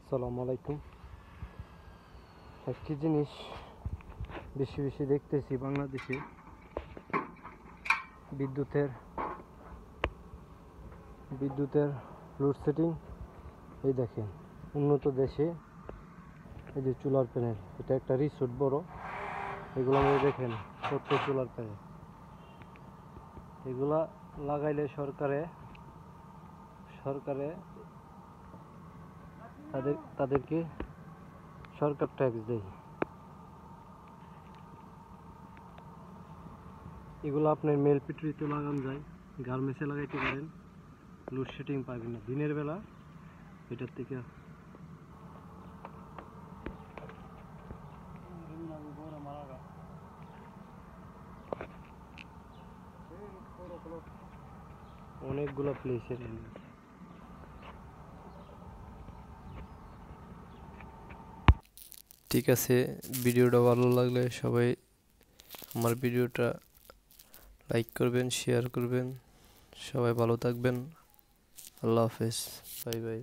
আসসালামু আলাইকুম। একটি জিনিস বেশি বেশি দেখতেছি বাংলাদেশে, বিদ্যুতের লোডশেডিং। এই দেখেন উন্নত দেশে এই যে চুলার প্যানেল, এটা একটা রিসোর্ট বড়, এগুলো মধ্যে দেখেন কত চুলার প্যানেল। এগুলা লাগাইলে সরকারে তাদেরকে সরকার ট্যাক্স দেয়। এগুলো আপনার মেল পিটুরিতে লাগানো যায়, গার্মেন্টসে লাগাইতে পারেন, লোডশেডিং পাবেন না দিনের বেলা। এটার থেকে অনেকগুলো প্লেসের ঠিক আছে। ভিডিওটা ভালো লাগলে সবাই আমার ভিডিওটা লাইক করবেন, শেয়ার করবেন। সবাই ভালো থাকবেন। আল্লাহ হাফেজ, বাই বাই।